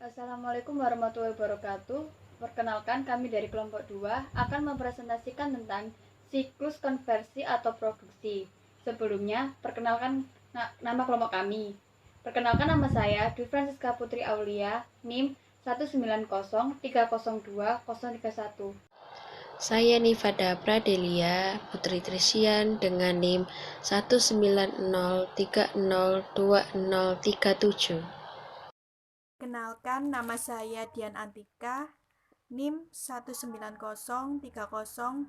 Assalamualaikum warahmatullahi wabarakatuh. Perkenalkan, kami dari kelompok 2 akan mempresentasikan tentang siklus konversi atau produksi. Sebelumnya, perkenalkan nama kelompok kami. Perkenalkan, nama saya Dwi Francisca Putri Aulia, NIM 190302031. Saya Nifada Pradelia Putri Trisian dengan NIM 190302037. Kenalkan, nama saya Dian Antika, NIM 190302059.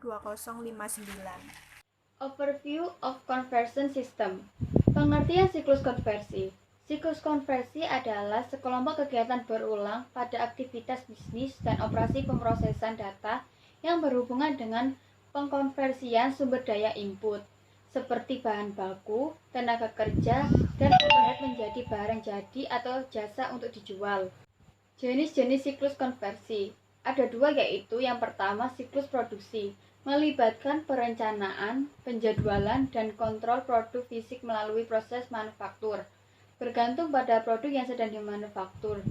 Overview of Conversion System. Pengertian siklus konversi. Siklus konversi adalah sekelompok kegiatan berulang pada aktivitas bisnis dan operasi pemrosesan data yang berhubungan dengan pengkonversian sumber daya input, seperti bahan baku, tenaga kerja, dan overhead menjadi barang jadi atau jasa untuk dijual. Jenis-jenis siklus konversi. Ada dua, yaitu yang pertama siklus produksi, melibatkan perencanaan, penjadwalan, dan kontrol produk fisik melalui proses manufaktur. Bergantung pada produk yang sedang dimanufaktur,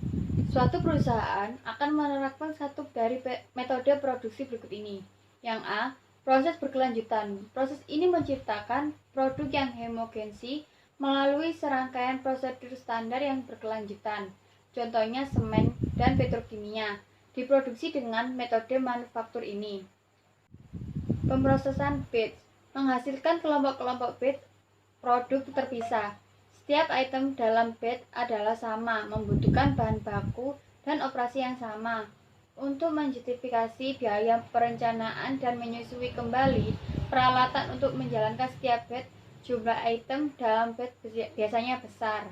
suatu perusahaan akan menerapkan satu dari metode produksi berikut ini. Yang A, proses berkelanjutan. Proses ini menciptakan produk yang homogensi melalui serangkaian prosedur standar yang berkelanjutan. Contohnya semen dan petrokimia diproduksi dengan metode manufaktur ini. Pemrosesan batch menghasilkan kelompok-kelompok batch produk terpisah. Setiap item dalam batch adalah sama, membutuhkan bahan baku dan operasi yang sama. Untuk menjustifikasi biaya perencanaan dan menyusui kembali peralatan untuk menjalankan setiap batch, jumlah item dalam batch biasanya besar.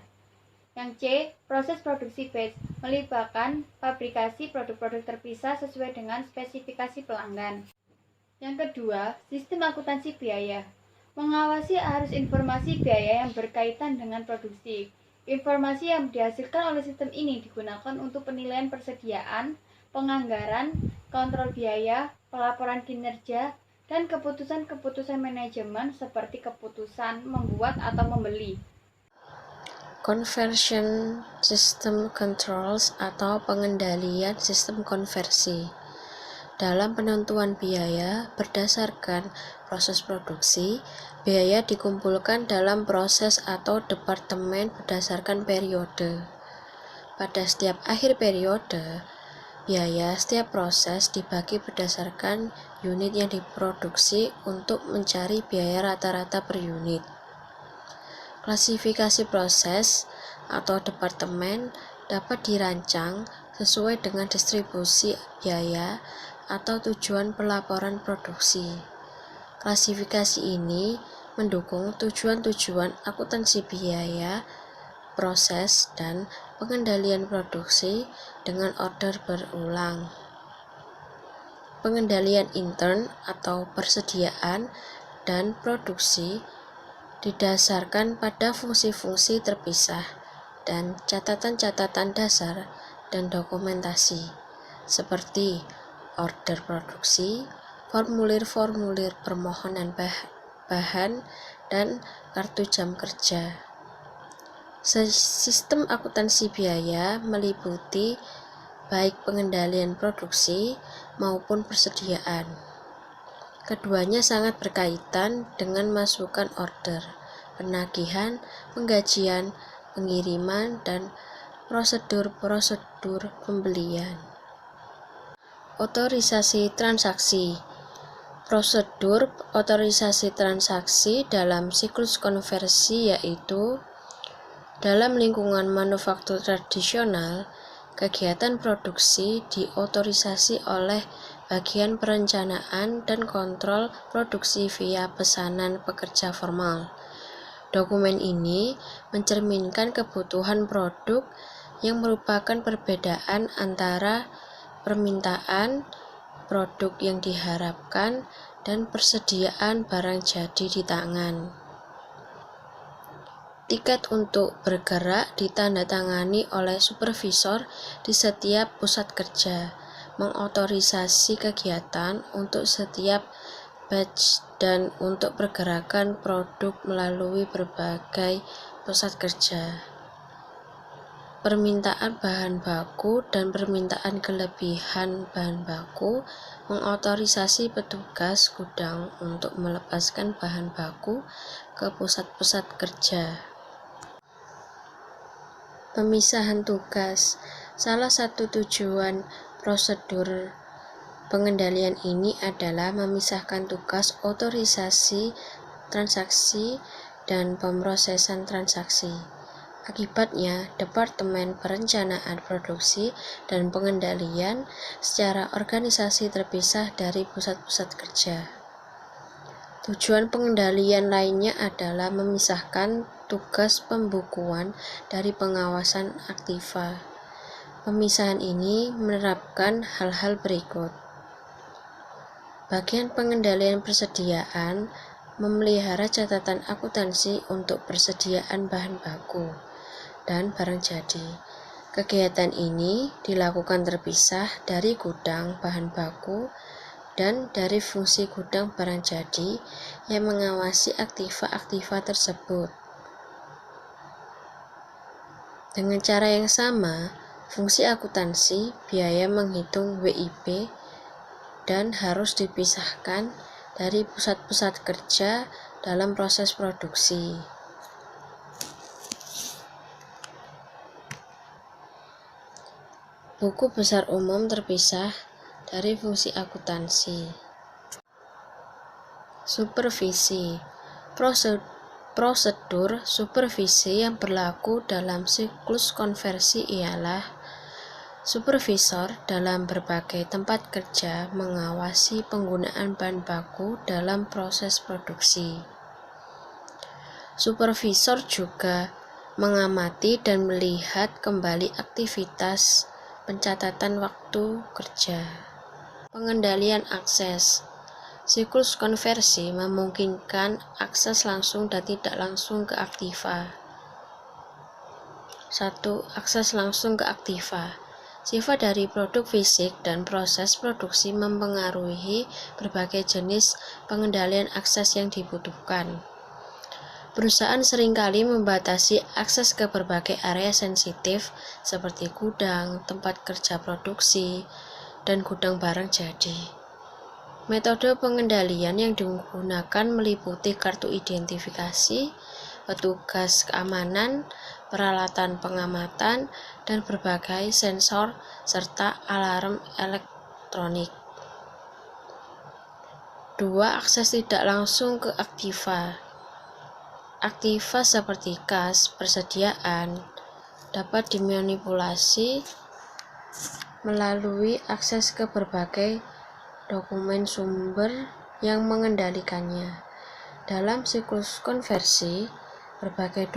Yang C, proses produksi batch melibatkan fabrikasi produk-produk terpisah sesuai dengan spesifikasi pelanggan. Yang kedua, sistem akuntansi biaya mengawasi arus informasi biaya yang berkaitan dengan produksi. Informasi yang dihasilkan oleh sistem ini digunakan untuk penilaian persediaan, penganggaran, kontrol biaya, pelaporan kinerja, dan keputusan-keputusan manajemen seperti keputusan membuat atau membeli. Conversion System Controls atau pengendalian sistem konversi. Dalam penentuan biaya berdasarkan proses produksi, biaya dikumpulkan dalam proses atau departemen berdasarkan periode. Pada setiap akhir periode, biaya setiap proses dibagi berdasarkan unit yang diproduksi untuk mencari biaya rata-rata per unit. Klasifikasi proses atau departemen dapat dirancang sesuai dengan distribusi biaya atau tujuan pelaporan produksi. Klasifikasi ini mendukung tujuan-tujuan akuntansi biaya, proses, dan pengendalian produksi dengan order berulang. Pengendalian intern atau persediaan dan produksi didasarkan pada fungsi-fungsi terpisah dan catatan-catatan dasar dan dokumentasi seperti order produksi, formulir-formulir permohonan bahan, dan kartu jam kerja. Sistem akuntansi biaya meliputi baik pengendalian produksi maupun persediaan. Keduanya sangat berkaitan dengan masukan order, penagihan, penggajian, pengiriman, dan prosedur-prosedur pembelian. Otorisasi transaksi. Prosedur otorisasi transaksi dalam siklus konversi yaitu dalam lingkungan manufaktur tradisional, kegiatan produksi diotorisasi oleh bagian perencanaan dan kontrol produksi via pesanan pekerja formal. Dokumen ini mencerminkan kebutuhan produk yang merupakan perbedaan antara permintaan produk yang diharapkan dan persediaan barang jadi di tangan. Tiket untuk bergerak ditandatangani oleh supervisor di setiap pusat kerja, mengotorisasi kegiatan untuk setiap batch dan untuk pergerakan produk melalui berbagai pusat kerja. permintaan bahan baku dan permintaan kelebihan bahan baku, mengotorisasi petugas gudang untuk melepaskan bahan baku ke pusat-pusat kerja. Pemisahan tugas. Salah satu tujuan prosedur pengendalian ini adalah memisahkan tugas otorisasi transaksi dan pemrosesan transaksi. Akibatnya, Departemen Perencanaan Produksi dan Pengendalian secara organisasi terpisah dari pusat-pusat kerja. Tujuan pengendalian lainnya adalah memisahkan tugas pembukuan dari pengawasan aktiva. Pemisahan ini menerapkan hal-hal berikut. Bagian pengendalian persediaan memelihara catatan akuntansi untuk persediaan bahan baku dan barang jadi. Kegiatan ini dilakukan terpisah dari gudang bahan baku dan dari fungsi gudang barang jadi yang mengawasi aktiva-aktiva tersebut. Dengan cara yang sama, fungsi akuntansi, biaya menghitung WIP, dan harus dipisahkan dari pusat-pusat kerja dalam proses produksi. Buku besar umum terpisah dari fungsi akuntansi. Supervisi. Prosedur supervisi yang berlaku dalam siklus konversi ialah supervisor dalam berbagai tempat kerja mengawasi penggunaan bahan baku dalam proses produksi. Supervisor juga mengamati dan melihat kembali aktivitas pencatatan waktu kerja. Pengendalian akses. Siklus konversi memungkinkan akses langsung dan tidak langsung ke aktiva. 1. Akses langsung ke aktiva. Sifat dari produk fisik dan proses produksi mempengaruhi berbagai jenis pengendalian akses yang dibutuhkan. Perusahaan seringkali membatasi akses ke berbagai area sensitif seperti gudang, tempat kerja produksi, dan gudang barang jadi. Metode pengendalian yang digunakan meliputi kartu identifikasi, petugas keamanan, peralatan pengamatan, dan berbagai sensor serta alarm elektronik. 2. Akses tidak langsung ke aktiva. Aktiva seperti kas, persediaan, dapat dimanipulasi melalui akses ke berbagai dokumen sumber yang mengendalikannya. Dalam siklus konversi, berbagai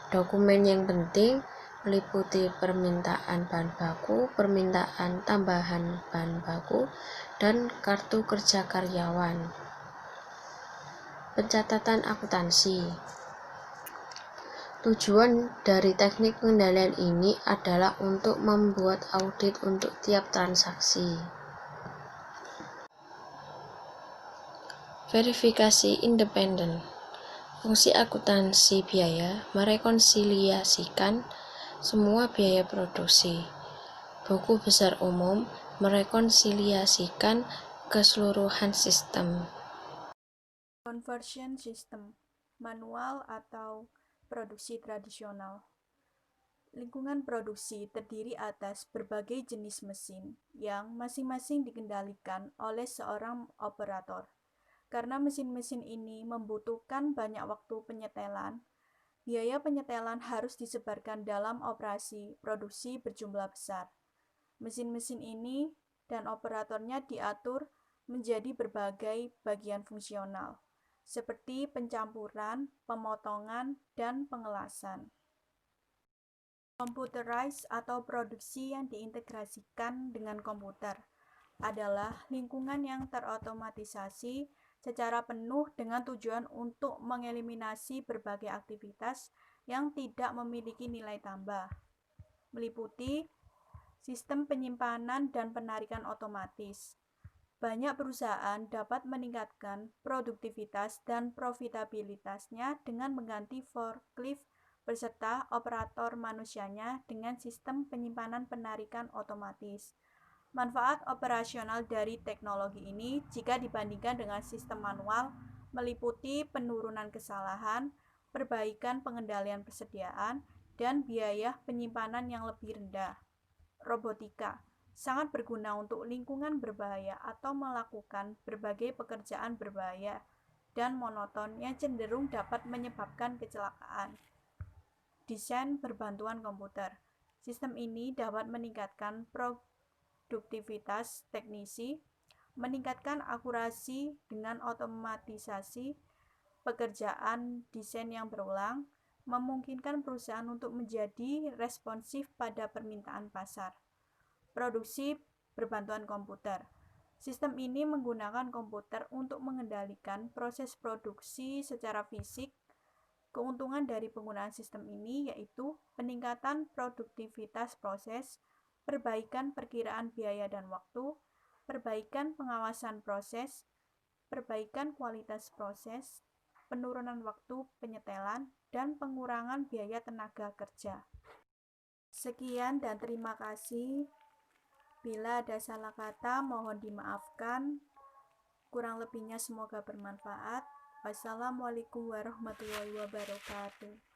dokumen yang penting meliputi permintaan bahan baku, permintaan tambahan bahan baku, dan kartu kerja karyawan. Pencatatan akuntansi. Tujuan dari teknik pengendalian ini adalah untuk membuat audit untuk tiap transaksi. Verifikasi independen. Fungsi akuntansi biaya merekonsiliasikan semua biaya produksi. Buku besar umum merekonsiliasikan keseluruhan sistem. Conversion system, manual atau produksi tradisional. Lingkungan produksi terdiri atas berbagai jenis mesin yang masing-masing dikendalikan oleh seorang operator. Karena mesin-mesin ini membutuhkan banyak waktu penyetelan, biaya penyetelan harus disebarkan dalam operasi produksi berjumlah besar. Mesin-mesin ini dan operatornya diatur menjadi berbagai bagian fungsional, seperti pencampuran, pemotongan, dan pengelasan. Computerized atau produksi yang diintegrasikan dengan komputer adalah lingkungan yang terotomatisasi secara penuh dengan tujuan untuk mengeliminasi berbagai aktivitas yang tidak memiliki nilai tambah, meliputi sistem penyimpanan dan penarikan otomatis. Banyak perusahaan dapat meningkatkan produktivitas dan profitabilitasnya dengan mengganti forklift beserta operator manusianya dengan sistem penyimpanan penarikan otomatis. Manfaat operasional dari teknologi ini jika dibandingkan dengan sistem manual meliputi penurunan kesalahan, perbaikan pengendalian persediaan, dan biaya penyimpanan yang lebih rendah. Robotika sangat berguna untuk lingkungan berbahaya atau melakukan berbagai pekerjaan berbahaya dan monoton yang cenderung dapat menyebabkan kecelakaan. Desain berbantuan komputer. Sistem ini dapat meningkatkan produktivitas teknisi, meningkatkan akurasi dengan otomatisasi pekerjaan desain yang berulang, memungkinkan perusahaan untuk menjadi responsif pada permintaan pasar. Produksi berbantuan komputer. Sistem ini menggunakan komputer untuk mengendalikan proses produksi secara fisik. Keuntungan dari penggunaan sistem ini yaitu peningkatan produktivitas proses, perbaikan perkiraan biaya dan waktu, perbaikan pengawasan proses, perbaikan kualitas proses, penurunan waktu penyetelan, dan pengurangan biaya tenaga kerja. Sekian dan terima kasih. Bila ada salah kata, mohon dimaafkan. Kurang lebihnya semoga bermanfaat. Wassalamualaikum warahmatullahi wabarakatuh.